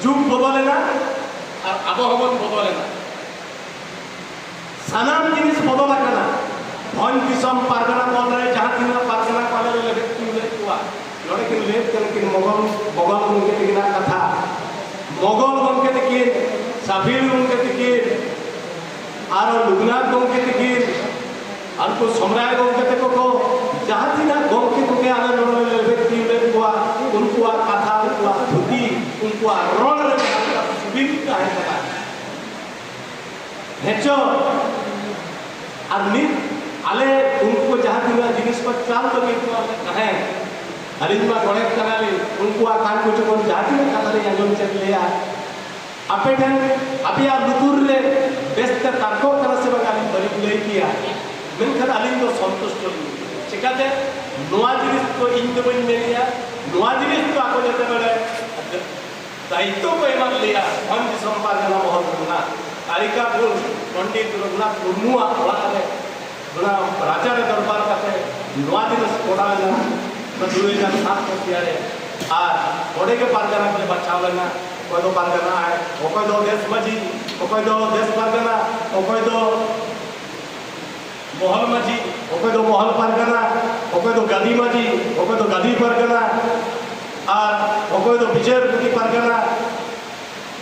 जुग बदलेना और आबहावा बदलेना सानाम जिनिस बदलना भन दिसम पारगना बदले जहाँ तीन पारगना को आले लेबे किन लेकुआ नोडे किन लेब किन मोगल गंगे तिना कथा मोगल गंगे तिकिन साफिर गंगे तिकिन आरो लुगनाथ गंगे तिकिन और को सम्राट गंगे तक को जहाँ तीना गंगे तुके आले नोडे लेबे किन लेकुआ उनको कथा उनको धुती उनको रोल रे बिबित है कथा हेचो और नित आले उनको जहाँ तीना जिनिस पर चाल तो नहीं तो कहे अलिमा गणेश कनाली उनको आकान को जो जहाँ तीना कथा रे आंजम चल लिया अपेठन अभी आप लुतुर रे बेस्ट ताको तरह से बगाली बड़ी ले किया मिलकर अलिम तो संतुष्ट चिकाते नोआ जिनिस तो इन तो बन लिया नोआ जिनिस तो आपको जैसे बड़े दायित्व को इमान लिया हम जिसम पारगना बहुत बना तारिका बोल पंडित रघुनाथ मुर्मू आड़े बना राजा रे दरबार काते नोआ जिनिस कोड़ा लेना तो 2007 में किया रे और बड़े के पारगना के बचाव लेना कोई दो पारगना है कोई दो देश मजी कोई दो देश पारगना कोई दो मोहल मजी कोई दो मोहल पारगना कोई दो गदी मजी कोई दो गदी पारगना और कोई दो विजय पारगना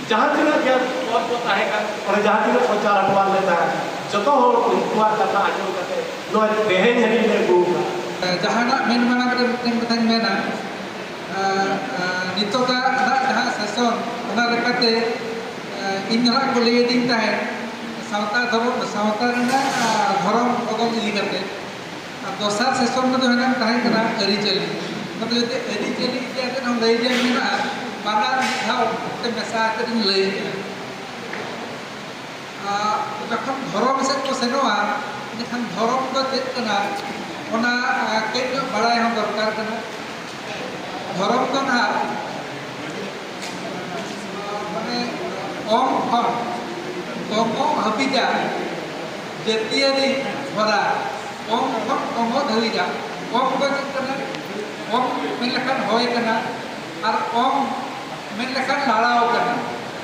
जहाँ तीन क्या पद को तहेगा और जहाँ तीन प्रचार अटवा लेता है जो तो उनको कथा आजम करते नो देहन हरी ले गुगा जहाँ ना मेन माना करे मिट्टी बताएं मेना नितो का ना जहाँ सेशन उना लेकाते इन जगह को ले दिन ताहे सावता ना धर्म बदल इदी करते दोसार सेशन में तो है ना ताहे कना करी चली मतलब जो करी चली क्या तो हम ले जाए में ना बाना दिखाओ ते मैसा करें ले जखन धर्म से को सेनोआ जखन धर्म को चेक करना ओना केक बड़ा हम दरकार करना धर्म को ना माने ओम हम ओमो हबिजा जतियारी भरा ओम हम ओमो धविजा ओम को चेक करना ओम मिलकन होय करना और ओम मिलकन लाड़ाओ करना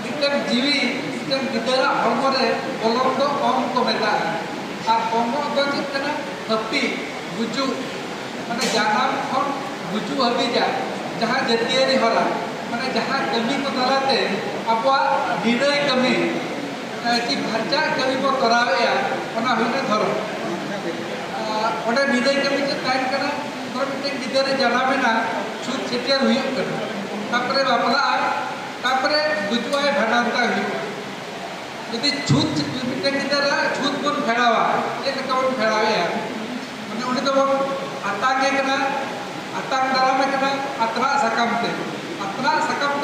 मिटन जीवी मिटन गिदरा हरमरे बोलम दो ओम को मेता और ओमो को चेक करना हपी गुजु माने जानम खन गुजु हबिजा जहाँ जतियारी हरा माने जहाँ कमी को तलाते अबवा विनय कमी कि भरचा कमी को करावेया ओना हुइना धरो ओडे विनय कमी के ताइन करना धरो मिटन गिदरे जानामेना छूत छेटियार हुइयो करना तापरे बापला तापरे गुजुआय भडांता हुइयो यदि छूत मिटन गिदरा छूत बन फेडावा ये कौन फेडावेया माने उनी तो आतांगे कना आतांग दारामे कना अतरा सकामते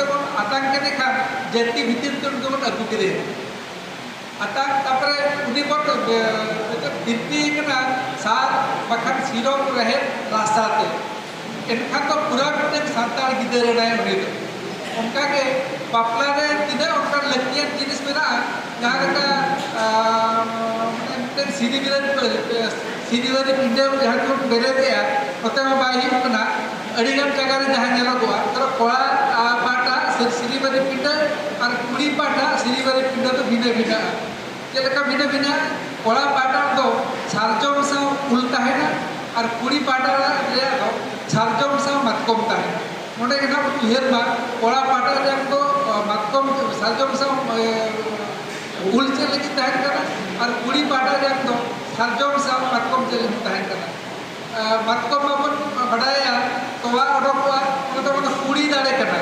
बन आतांग के देखा जति भीतर तो उनको बन अगु के आतांग तापरे उनी बन दित्ती कना सार बखन सिरों रहे रास्ता ते एनखान तो पूरा मिटन सानतार गिदरे नाय उनी तो उनका के बापला रे तिना उनका लकियन जिनिस मेना जहाँ का माने मिटन सीरीवारी पिंडे जहाँ को बेरे दिया होते में बाई कना अड़ीगन जगह रे जहाँ नेलो गोवा तो कोड़ा पाटा सीरीवारी पिंडे और कुड़ी पाटा सीरीवारी पिंडे तो भिन्न भिन्न चलका भिन्न भिन्न कोड़ा पाटा तो सारजम सा उल्टा है ना और कुड़ी पाटा रे तो सारजम सा मतकम ता है नोडे के ना उहेर मा कोड़ा पाटा रे तो मतकम सारजम सा उल चले की ताहन करना और कुड़ी पाटा रे तो सारजम सा मतकम चले की ताहन करना मतकम अपन बढ़ाया तो वा ओडोकवा तो कुड़ी दाड़े करना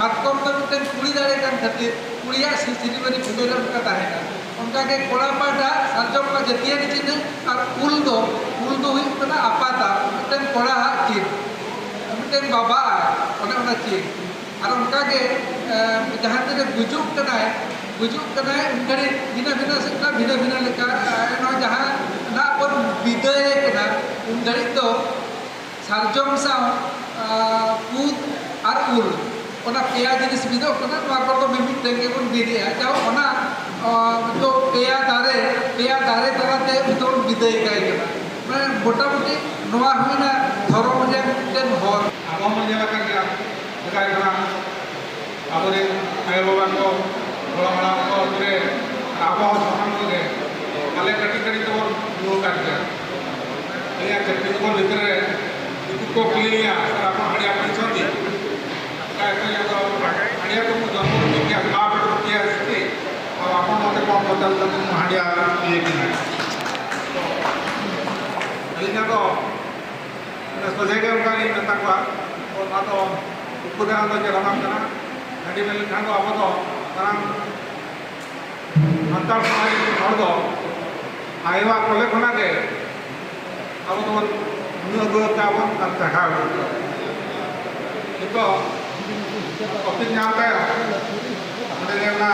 मतकम तो मिटन कुड़ी दाड़े कर खातिर कुड़िया सीरीवारी फुडेर का ताहेना उनका के कोड़ा पाटा सारजम का जतिया नि चिन्ह और उल दो हुई कना आपाता मिटन कोड़ा चिन्ह मिटन बाबा ओने ओना चिन्ह और उनका के जहाँ तक गुजुक कना उनकरे भिन्न से भिन्न लेका जहाँ ना पर विदय कना उनकरे तो सारजम सा कूद और उल ओना पेया जिनिस बिदो कना नोआ को तो मिमिट टेंगे बन बिदिया जाओ ओना तो पेया दारे तलाते तो विदय काय कना माने मोटामुटी नोआ हुइना धर्म जे मिटन हर आबो मन जेवा कर गया काय करा आबरे आय बाबा को बड़ा बड़ा को रे आबो समान रे आले कटी कटी तो नो काट गया या चट्टी को भीतर को क्लिया आप हड़िया पछती का या तो हड़िया को जन्म के आप किया से अब आप मते कौन बदल तो हड़िया ये कि ना अलिना को सजाय के उनका नहीं नता को और ना तो उपदान तो जलाम करना हड़ी में खान को अब तो तरंग अंतर समाज हड़ दो आयवा कोले खना के अब तो नुगो काबन करता है तो ऑफिस नाम का हमने ना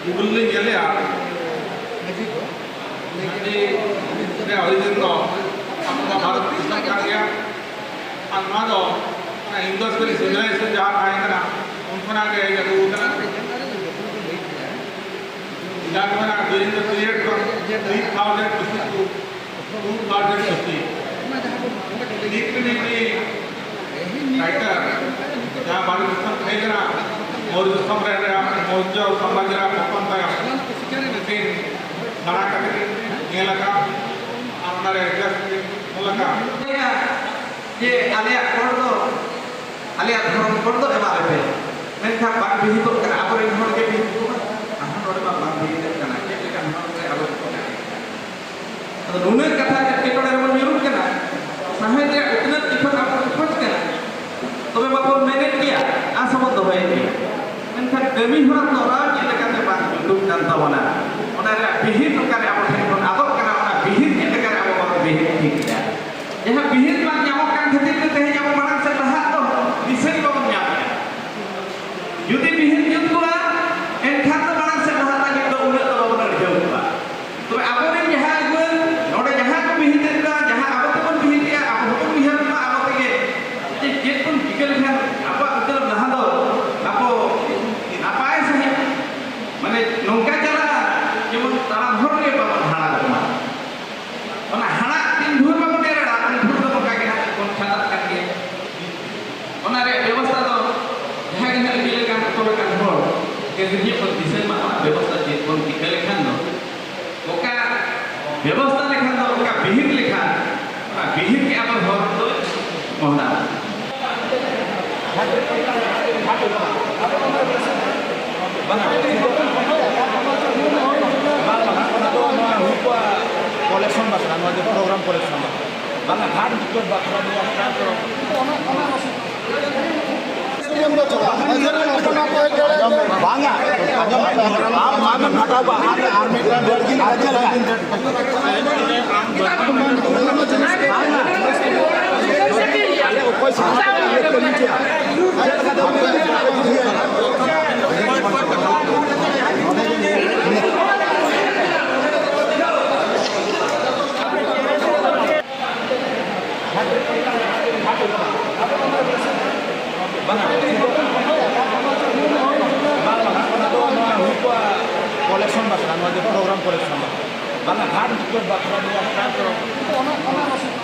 गूगल ने ये लिया jadi ini origin तो अपना भारत किसान का गया अन्ना तो ना इंडस्ट्री सिविलाइजेशन जहाँ आएगा ना उनको ना गए जब वो ना जहाँ को ना during the period from 3050 to 2050 इतनी राइटर जहाँ भारत किसान खाएगा ना और जो सम्राट है मौर्य और साम्राज्य है पपन था लेकिन बड़ा करके ये लगा हमारे जस्ट लगा ये आलिया कोर्डो आलिया धर्म कोर्डो एबारे पे मेनखा बाग बिहि तो करा आबरे हर के बिहि तो आहान रोड बा बाग बिहि ते कना के लेका हर के आबो तो नुने कथा के टोडे रे मिरुत कना साहित्य उतना इफत आप इफत कना तबे बापो मैंने किया आ संबंध होय मेनखा कमी होरा तो राज लेका ते बाग दुक कान तावना ओना रे बिहि तो करे आबो ठेन कोन आदो कना ओना बिहि के करे आबो बाग बिहि ठीक है यह बिहिर बाग ᱧᱟᱢᱚᱜ ᱠᱟᱱ ᱠᱷᱟᱹᱛᱤᱨ ᱛᱮ ᱛᱮᱦᱮᱧ ᱟᱵᱚ ᱢᱟᱲᱟᱝ ᱥᱮᱫ ᱞᱟᱦᱟᱜ ᱫᱚ ᱫᱤᱥᱟᱹ ᱵᱟᱵᱚᱱ ᱧᱟᱢᱮᱫᱼᱟ ᱡᱩᱫᱤ ᱵᱤᱦᱤᱨ ᱡᱩᱛ ᱠᱚᱜᱼᱟ ᱮᱱᱠᱷᱟᱱ ᱫᱚ ᱢᱟᱲᱟᱝ ᱥᱮᱫ ᱞᱟᱦᱟ ᱞᱟᱹᱜᱤᱫ ᱫᱚ ᱩᱱᱟᱹᱜ ᱫᱚ ᱵᱟᱵᱚᱱ ᱟᱹᱲᱡᱷᱟᱹᱣ ᱠᱚᱜᱼᱟ ᱛᱚᱵᱮ ᱟᱵᱚᱨᱮᱱ ᱡᱟᱦᱟᱸ ᱜᱩᱣᱟᱹ ᱱᱚᱰᱮ ᱡᱟᱦᱟᱸ ᱠᱚ ᱵᱤᱦᱤᱨᱮᱫᱟ ᱡᱟᱦᱟᱸ ᱟᱵᱚ ᱛᱮᱵᱚᱱ ᱵᱤᱦᱤᱨᱮᱜᱼᱟ ᱟᱵᱚ ᱦᱚᱸᱵᱚᱱ ᱩᱭᱦᱟᱹᱨ ᱢᱟ ᱟᱵᱚ ᱛᱮᱜᱮ ᱡᱮ ᱪᱮᱫ ᱵᱚᱱ ᱪᱤᱠᱟᱹ ᱞᱮᱠᱷᱟᱱ ᱟᱵᱚᱣᱟᱜ ᱩᱛᱟᱹᱨ ᱞᱟᱦᱟ ᱫᱚ ᱟᱵᱚ ᱱᱟᱯᱟᱭ ᱥᱟᱺᱦᱤᱡ ᱢᱟᱱᱮ ᱱᱚᱝᱠᱟ ᱪᱟᱞᱟᱜᱼᱟ ᱡᱮᱢᱚᱱ ᱛᱟᱲᱟᱢ ᱦᱚᱲ ᱜᱮ ᱵᱟᱵᱚᱱ ᱦᱟᱲᱟᱜ ᱢᱟ ᱚᱱᱟ ᱦᱟᱲᱟᱜ ᱛᱤᱱ ᱵᱷᱳᱨ ᱵᱟᱵᱚᱱ ᱮᱨᱲᱟ ᱩᱱ ᱵᱷᱳᱨ ᱫᱚ ᱱᱚᱝᱠᱟ ᱜᱮ ᱦᱟᱸᱜ ᱵᱚᱱ ᱠᱷᱟᱫᱟᱜ ᱠᱟᱱ ᱜᱮᱭᱟ ᱚᱱᱟ ᱨᱮᱭᱟᱜ ᱵᱮᱵᱚᱥᱛᱷᱟ ᱫᱚ ᱡᱟᱦᱟᱸ ᱜᱮ ᱦᱟᱸᱜ ᱤᱫᱤ ᱞᱮᱠᱟᱱ ᱛᱚᱵᱮ ᱠᱟᱱ ᱦᱚᱲ ᱜᱮ ᱨᱤᱡᱤ ᱵᱚᱱ ᱫᱤᱥᱟᱹᱭ ᱢᱟ ᱚᱱᱟ ᱵᱮᱵᱚᱥᱛᱷᱟ ᱪᱮᱫ ᱵᱚᱱ ᱪᱤᱠᱟᱹ ᱞᱮᱠᱷᱟᱱ ᱫᱚ ᱚᱠᱟ ᱵᱮᱵᱚᱥᱛᱷᱟ ᱞᱮᱠᱷᱟᱱ ᱫᱚ ᱚᱠᱟ ᱵᱤᱦᱤᱨ ᱞᱮᱠᱷᱟᱱ ᱚᱱᱟ ᱵᱤᱦᱤᱨ ᱜᱮ ᱟᱵᱚ ᱦᱚᱲ ᱫᱚ ᱢᱚᱦᱰᱟ कलेक्शन बाखरा नवा जो प्रोग्राम कलेक्शन बाखरा घाट टिकट बाखरा दिया स्टार्ट करो बांगा आम आम घाटा बा आर में लड़की आगे लगा कलेक्शन बाखरा नवा जो प्रोग्राम कलेक्शन बांगा घाट टिकट बाखरा दिया स्टार्ट करो